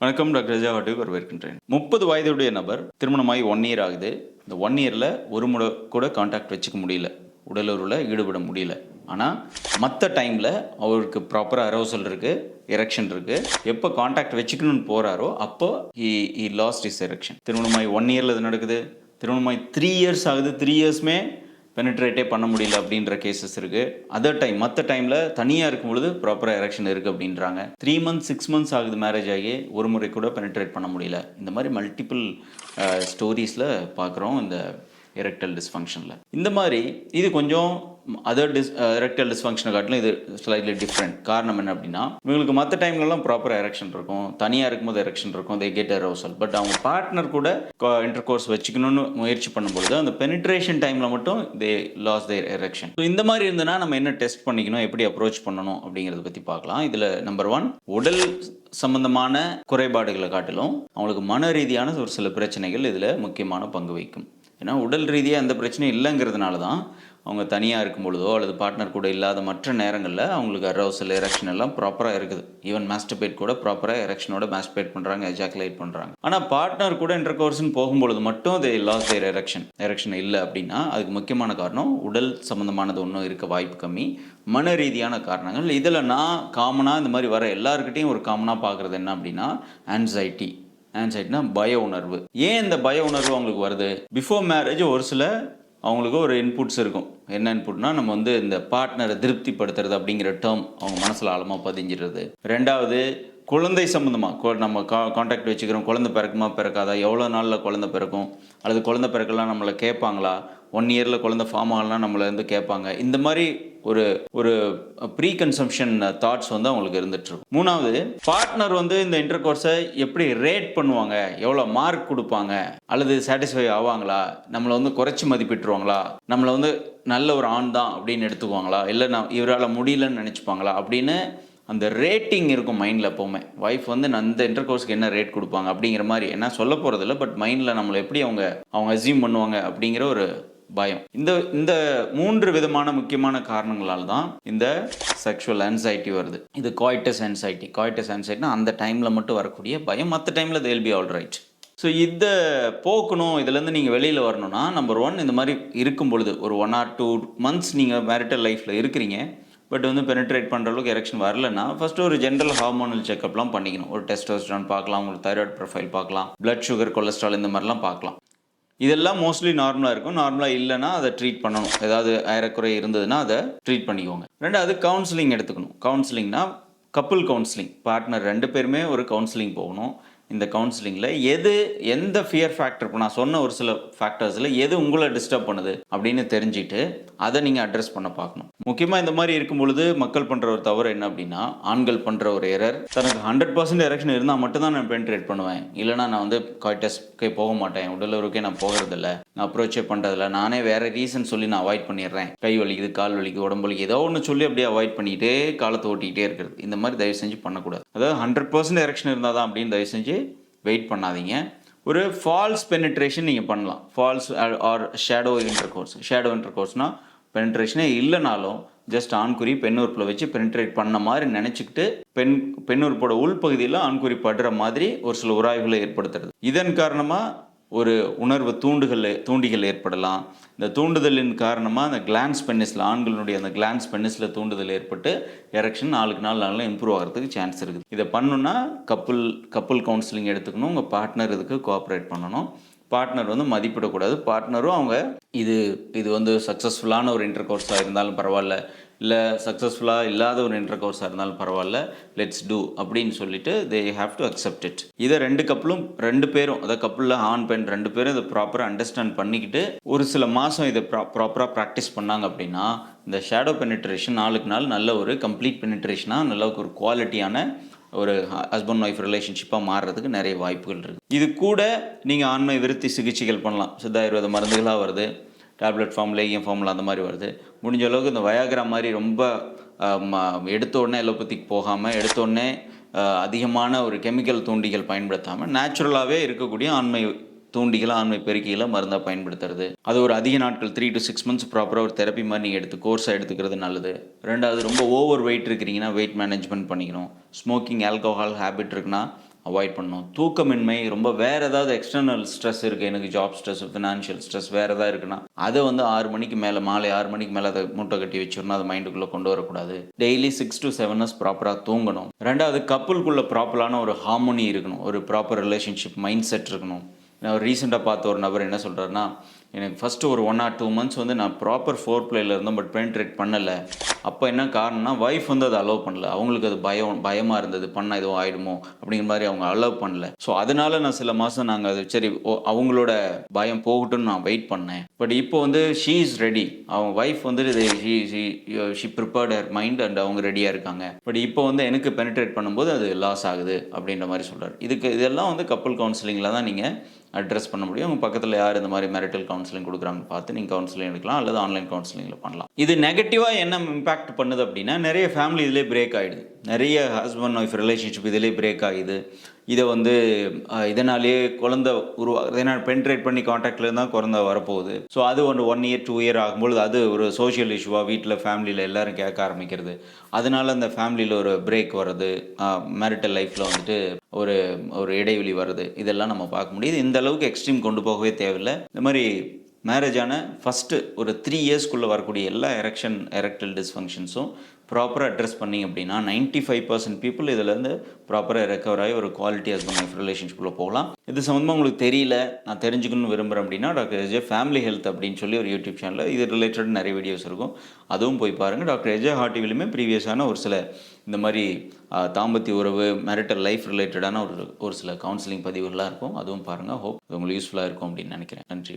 வணக்கம் டாக்டர் ரஜாவாட்டுக்கு வரவேற்கின்றேன். 30 வயதுடைய நபர் திருமணமாகி 1 இயர் ஆகுது. இந்த 1 இயரில் ஒரு முறை கூட கான்டாக்ட் வச்சுக்க முடியல, உடலுறவில் ஈடுபட முடியல. ஆனால் மற்ற டைமில் அவருக்கு ப்ராப்பராக அரோசல் இருக்குது, எரெக்ஷன் இருக்குது. எப்போ கான்டாக்ட் வச்சுக்கணும்னு போகிறாரோ அப்போ he lost his erection. திருமணமாகி 1 இயரில் இது நடக்குது. திருமணமாகி 3 இயர்ஸ் ஆகுது, 3 இயர்ஸ்மே பெனிட்ரேட்டே பண்ண முடியல அப்படின்ற கேசஸ் இருக்குது. அதர் டைம் மற்ற டைமில் தனியாக இருக்கும் பொழுது ப்ராப்பராக எரெக்ஷன் இருக்குது அப்படின்றாங்க. 3 மந்த்ஸ் 6 மந்த்ஸ் ஆகுது மேரேஜ் ஆகி, ஒரு முறை கூட பெனிட்ரேட் பண்ண முடியல. இந்த மாதிரி மல்டிபிள் ஸ்டோரிஸில் பார்க்குறோம் இந்த எரெக்டல் டிஸ்ஃபங்க்ஷனில். இந்த மாதிரி இது கொஞ்சம் அதர் எரெக்டல் டிஸ்ஃபங்க்ஷனை காட்டிலும் இது ஸ்லைட்லி டிஃப்ரெண்ட். காரணம் என்ன அப்படின்னா, இவங்களுக்கு மற்ற டைம்லலாம் ப்ராப்பராக எரெக்ஷன் இருக்கும், தனியாக இருக்கும்போது எரெக்ஷன் இருக்கும், தே கெட் அரோசல். பட் அவங்க பார்ட்னர் கூட இன்டர் கோர்ஸ் வச்சுக்கணும்னு முயற்சி பண்ணும்பொழுது அந்த பெனிட்ரேஷன் டைமில் மட்டும் தே லாஸ் தேர் எரெக்ஷன். ஸோ இந்த மாதிரி இருந்ததுன்னா நம்ம என்ன டெஸ்ட் பண்ணிக்கணும், எப்படி அப்ரோச் பண்ணணும் அப்படிங்கிறத பற்றி பார்க்கலாம். இதில் நம்பர் 1, உடல் சம்பந்தமான குறைபாடுகளை காட்டிலும் அவங்களுக்கு மன ரீதியான ஒரு சில பிரச்சனைகள் இதில் முக்கியமான பங்கு வகிக்கும். ஏன்னா உடல் ரீதியாக அந்த பிரச்சனையும் இல்லைங்கிறதுனால தான் அவங்க தனியாக இருக்கும் பொழுதோ அல்லது பார்ட்னர் கூட இல்லாத மற்ற நேரங்களில் அவங்களுக்கு அரோசல் எரெக்ஷன் எல்லாம் ப்ராப்பராக இருக்குது. ஈவன் மாஸ்டர்பேட் கூட ப்ராப்பராக எரெக்ஷனோட மாஸ்டர்பேட் பண்ணுறாங்க, எஜாக்குலேட் பண்ணுறாங்க. ஆனால் பார்ட்னர் கூட இன்டர் கோர்ஸ்னு போகும்பொழுது மட்டும் தே லாஸ் தேர் எரெக்ஷன் இல்லை அப்படின்னா அதுக்கு முக்கியமான காரணம் உடல் சம்மந்தமானது ஒன்றும் இருக்க வாய்ப்பு கம்மி, மன ரீதியான காரணங்கள். இதில் நான் காமனாக இந்த மாதிரி வர எல்லாருக்கிட்டையும் ஒரு காமனாக பார்க்குறது என்ன அப்படின்னா ஆன்சைட்டினா பய உணர்வு. ஏன் இந்த பய உணர்வு அவங்களுக்கு வருது? பிஃபோர் மேரேஜ் ஒரு சில அவங்களுக்கு ஒரு இன்புட்ஸ் இருக்கும். என்ன இன்புட்னா, நம்ம இந்த பார்ட்னரை திருப்திப்படுத்துறது அப்படிங்கிற டேர்ம் அவங்க மனசில் ஆழமாக பதிஞ்சிடுறது. ரெண்டாவது, குழந்தை சம்மந்தமாக நம்ம கான்டாக்ட் வச்சுக்கிறோம், குழந்தை பிறக்குமா பிறக்காதா, எவ்வளோ நாளில் குழந்தை பிறக்கும், அல்லது குழந்தை பிறக்கலாம் நம்மளை கேட்பாங்களா, 1 இயரில் குழந்தை ஃபார்ம் ஆகலாம் நம்மளை கேட்பாங்க. இந்த மாதிரி ஒரு ப்ரீ கன்சம்ஷன் தாட்ஸ் அவங்களுக்கு இருந்துகிட்ருக்கும். 3வது, பார்ட்னர் இந்த இன்டர் கோர்ஸை எப்படி ரேட் பண்ணுவாங்க, எவ்வளோ மார்க் கொடுப்பாங்க, அல்லது சாட்டிஸ்ஃபை ஆவாங்களா, நம்மளை குறைச்சி மதிப்பிட்டுருவாங்களா, நம்மளை நல்ல ஒரு ஆண் தான் அப்படின்னு எடுத்துக்குவாங்களா, இல்லை இவரால் முடியலன்னு நினச்சிப்பாங்களா அப்படின்னு அந்த ரேட்டிங் இருக்கும் மைண்டில் எப்போவுமே. ஒய்ஃப் அந்த இன்டர் கோர்ஸ்க்கு என்ன ரேட் கொடுப்பாங்க அப்படிங்கிற மாதிரி என்ன சொல்ல போகிறதில்ல, பட் மைண்டில் நம்மளை எப்படி அவங்க அஸ்யூம் பண்ணுவாங்க அப்படிங்கிற ஒரு பயம். இந்த 3 விதமான முக்கியமான காரணங்களால் தான் இந்த செக்ஷுவல் ஆன்சைட்டி வருது. இது காய்டஸ் ஆன்சைட்டினா அந்த டைமில் மட்டும் வரக்கூடிய பயம், மற்ற டைமில் they will be all right. So இதை போக்கணும், இதுலேருந்து நீங்கள் வெளியில் வரணும்னா நம்பர் 1, இந்த மாதிரி இருக்கும் பொழுது ஒரு 1 or 2 months நீங்கள் மேரிட்டல் லைஃப்பில் இருக்கிறீங்க, பட் பெனிட்ரேட் பண்ணுற அளவுக்கு எரெக்ஷன் வரலன்னா ஃபஸ்ட்டு ஒரு ஜென்ரல் ஹார்மோனல் செக்அப்லாம் பண்ணிக்கணும். ஒரு டெஸ்டோஸ்டரான் பார்க்கலாம், உங்களுக்கு தைராய்டு ப்ரொஃபைல் பார்க்கலாம், பிளட் சுகர், கொலஸ்ட்ரால் இந்த மாதிரிலாம் பார்க்கலாம். இதெல்லாம் மோஸ்ட்லி நார்மலாக இருக்கும். நார்மலாக இல்லைன்னா அதை ட்ரீட் பண்ணணும். ஏதாவது ஏறக்குறை இருந்ததுன்னா அதை ட்ரீட் பண்ணிக்கோங்க. ரெண்டாவது, கவுன்சிலிங் எடுத்துக்கணும். கவுன்சிலிங்னா கப்புள் கவுன்சிலிங், பார்ட்னர் 2 பேருமே ஒரு கவுன்சிலிங் போகணும். இந்த கவுன்சிலிங்கில் எந்த ஃபியர் ஃபேக்டர், இப்போ நான் சொன்ன ஒரு சில ஃபேக்டர்ஸில் எது உங்களை டிஸ்டர்ப் பண்ணுது அப்படின்னு தெரிஞ்சுட்டு அதை நீங்கள் அட்ரஸ் பண்ண பார்க்கணும். முக்கியமாக இந்த மாதிரி இருக்கும் பொழுது மக்கள் பண்ணுற ஒரு தவறு என்ன அப்படின்னா, ஆண்கள் பண்ணுற ஒரு எரர், தனக்கு 100% எரெக்ஷன் இருந்தால் மட்டும்தான் நான் பெனிட்ரேட் பண்ணுவேன், இல்லைனா நான் காய்டஸ்க்கே போக மாட்டேன், உடலுறவுக்கே நான் போகிறதில்ல, நான் அப்ரோச்சே பண்ணுறதில்ல, நானே வேறு ரீசன் சொல்லி நான் அவாய்ட் பண்ணிடுறேன், கை வலிக்குது, கால் வலிக்குது, உடம்பு வலிக்குது, ஏதோ ஒன்று சொல்லி அப்படியே அவாய்ட் பண்ணிகிட்டே காலத்தை ஓட்டிக்கிட்டே இருக்கிறது. இந்த மாதிரி தயவு செஞ்சு பண்ணக்கூடாது. அதாவது 100% எரெக்ஷன் இருந்தால் தான் அப்படின்னு தயவு செஞ்சு வெயிட் பண்ணாதீங்க. ஒரு ஃபால்ஸ் பெனிட்ரேஷன் நீங்கள் பண்ணலாம். ஃபால்ஸ் ஆர் ஷேடோ இன்டர் கோர்ஸ்னால் பெனிட்ரேஷனே இல்லைனாலும் ஜஸ்ட் ஆண்குறி பெண் உறுப்பில் வச்சு பெனிட்ரேட் பண்ண மாதிரி நினச்சிக்கிட்டு பெண் உறுப்போட உள்பகுதியில் ஆண்குறி படுற மாதிரி ஒரு சில உராய்வுகளை ஏற்படுத்துறது. இதன் காரணமாக ஒரு உணர்வு தூண்டிகள் ஏற்படலாம். இந்த தூண்டுதலின் காரணமாக அந்த கிளான்ஸ் பென்னிஸில், ஆண்களுடைய அந்த கிளான்ஸ் பென்னிஸில் தூண்டுதல் ஏற்பட்டு எரெக்ஷன் நாளுக்கு நாள் இம்ப்ரூவ் ஆகிறதுக்கு சான்ஸ் இருக்குது. இதை பண்ணணுன்னா கப்புள் கவுன்சிலிங் எடுத்துக்கணும். உங்கள் பார்ட்னர் இதுக்கு கோஆப்ரேட் பண்ணணும். பார்ட்னர் மதிப்பிடக்கூடாது. பார்ட்னரும் அவங்க இது சக்ஸஸ்ஃபுல்லான ஒரு இன்டர் கோர்ஸாக இருந்தாலும் பரவாயில்ல, இல்லை சக்ஸஸ்ஃபுல்லாக இல்லாத ஒரு இன்டர் கோர்ஸாக இருந்தாலும் பரவாயில்ல, லெட்ஸ் டூ அப்படின்னு சொல்லிட்டு they have to accept it. இதை 2 பேரும், அதாவது கப்புளில் ஆண் பெண் 2 பேரும் இதை ப்ராப்பராக அண்டர்ஸ்டாண்ட் பண்ணிக்கிட்டு ஒரு சில மாதம் இதை ப்ராப்பராக ப்ராக்டிஸ் பண்ணாங்க அப்படின்னா இந்த ஷேடோ பெனிட்ரேஷன் நாளுக்கு நாள் நல்ல ஒரு கம்ப்ளீட் பெனிட்ரேஷனாக, நல்ல ஒரு குவாலிட்டியான ஒரு ஹஸ்பண்ட் ஒய்ஃப் ரிலேஷன்ஷிப்பாக மாறுறதுக்கு நிறைய வாய்ப்புகள் இருக்குது. இது கூட நீங்கள் ஆண்மை விருத்தி சிகிச்சைகள் பண்ணலாம். சித்த ஆயுர்வேத மருந்துகளாக வருது, டேப்லெட் ஃபார்ம், லேகியம் ஃபார்மில் அந்த மாதிரி வருது. முடிஞ்ச அளவுக்கு இந்த வயாகிரா மாதிரி ரொம்ப எடுத்தோடனே எலோபதிக்கு போகாமல், எடுத்தோடனே அதிகமான ஒரு கெமிக்கல் தூண்டிகள் பயன்படுத்தாமல் நேச்சுரலாகவே இருக்கக்கூடிய ஆண்மை தூண்டிகளை, ஆண்மை பெருக்கிகளை மருந்தாக பயன்படுத்துறது. அது ஒரு அதிக நாட்கள் 3 to 6 months ப்ராப்பராக ஒரு தெரப்பி மாதிரி நீங்கள் கோர்ஸாக எடுத்துக்கிறது நல்லது. ரெண்டாவது, ரொம்ப ஓவர் வெயிட் இருக்கிறீங்கன்னா வெயிட் மேனேஜ்மெண்ட் பண்ணிக்கணும். ஸ்மோக்கிங், ஆல்கோஹால் ஹேபிட் இருக்குன்னா அவாய்ட் பண்ணணும். தூக்கமின்மை, ரொம்ப வேறு ஏதாவது எக்ஸ்டர்னல் ஸ்ட்ரெஸ் இருக்குது, எனக்கு ஜாப் ஸ்ட்ரெஸ், ஃபினான்ஷியல் ஸ்ட்ரெஸ் வேறு ஏதாவது இருக்குன்னா அதை வந்து 6 மணிக்கு மேலே, மாலை 6 மணிக்கு மேலே அதை மூட்டை கட்டி வச்சிடணும். அதை மைண்டுக்குள்ளே கொண்டு வரக்கூடாது. டெய்லி 6 to 7 ஹவர்ஸ் ப்ராப்பராக தூங்கணும். ரெண்டாவது, கப்புளுக்குள்ளே ப்ராப்பரான ஒரு ஹார்மோனி இருக்கணும், ஒரு ப்ராப்பர் ரிலேஷன்ஷிப் மைண்ட் செட் இருக்கணும். நான் ரீசெண்டாக பார்த்த ஒரு நபர் என்ன சொல்கிறாருன்னா, எனக்கு ஃபஸ்ட்டு ஒரு 1 or 2 months வந்து நான் ப்ராப்பர் ஃபோர் பிளேயில் இருந்தோம், பட் பெனிட்ரேட் பண்ணலை. அப்போ என்ன காரணம்னா, ஒய்ஃப் வந்து அதை அலோவ் பண்ணல. அவங்களுக்கு அது பயமாக இருந்தது, பண்ணால் எதுவும் ஆகிடுமோ அப்படிங்கிற மாதிரி அவங்க அலோவ் பண்ணல. ஸோ அதனால நான் சில மாதம் நாங்கள் அது சரி அவங்களோட பயம் போகட்டும்னு நான் வெயிட் பண்ணேன். பட் இப்போ வந்து ஷீ இஸ் ரெடி. அவங்க ஒய்ஃப் வந்து she prepared her mind and அவங்க ரெடியாக இருக்காங்க. பட் இப்போ வந்து எனக்கு பெனிட்ரேட் பண்ணும்போது அது லாஸ் ஆகுது அப்படின்ற மாதிரி சொல்கிறார். இதெல்லாம் வந்து கப்புள் கவுன்சிலிங்கில் தான் நீங்கள் அட்ரஸ் பண்ண முடியும். உங்கள் பக்கத்தில் யார் இந்த மாதிரி மேரிட்டல் கவுன்சிலிங் கொடுக்குறாங்கன்னு பார்த்து நீங்கள் கவுன்சிலிங் எடுக்கலாம், அல்லது ஆன்லைன் கவுன்சிலிங்கில் பண்ணலாம். இது நெகட்டிவாக என்ன இம்பாக்ட் பண்ணுது அப்படின்னா, நிறைய ஃபேமிலி இதிலே பிரேக் ஆகிடுது. நிறைய ஹஸ்பண்ட் ஒய்ஃப் ரிலேஷன்ஷிப் இதிலே பிரேக் ஆகிடுது. இதை வந்து இதனாலேயே குழந்தை ஏன்னா பென்ட்ரேட் பண்ணி காண்டாக்டில் இருந்தால் குழந்தை வரப்போகுது. ஸோ அது 1 year 2 year ஆகும்பொழுது அது ஒரு சோஷியல் இஷ்யூவாக வீட்டில் ஃபேமிலியில் எல்லோரும் கேட்க ஆரம்பிக்கிறது. அதனால அந்த ஃபேமிலியில் ஒரு பிரேக் வர்றது, மேரிட்டல் லைஃப்பில் வந்துட்டு ஒரு இடைவெளி வருது. இதெல்லாம் நம்ம பார்க்க முடியுது. இந்த அளவுக்கு எக்ஸ்ட்ரீம் கொண்டு போகவே தேவையில்லை. இந்த மாதிரி மேரேஜான ஃபஸ்ட்டு ஒரு 3 yearsக்குள்ளே வரக்கூடிய எல்லா எரெக்டல் டிஸ்ஃபங்க்ஷன்ஸும் ப்ராப்பராக அட்ரஸ் பண்ணிங்க அப்படின்னா 95% பீப்புள் இதிலேருந்து ப்ராப்பராக ரெக்கவர் ஆகி ஒரு குவாலிட்டி ஹஸ்பண்ட் ஒய்ஃப் ரிலேஷன்ஷிப்பில் போகலாம். இது சம்மந்தமாக உங்களுக்கு தெரியல, நான் தெரிஞ்சுக்கணும்னு விரும்புகிறேன் அப்படின்னா டாக்டர் எஜே ஃபேமிலி ஹெல்த் அப்படின்னு சொல்லி ஒரு யூடியூப் சேனலில் இது ரிலேட்டட் நிறைய வீடியோஸ் இருக்கும், அதுவும் போய் பாருங்கள். டாக்டர் எஜே ஹார்ட் டிவிலையுமே ப்ரீவியஸான ஒரு சில இந்த மாதிரி தாம்பத்திய உறவு, மேரிட்டல் லைஃப் ரிலேட்டடான ஒரு சில கவுன்சிலிங் பதிவுகள்லாம் இருக்கும், அதுவும் பாருங்கள். ஹோப் இது உங்களுக்கு யூஸ்ஃபுல்லாக இருக்கும் அப்படின்னு நினைக்கிறேன். நன்றி.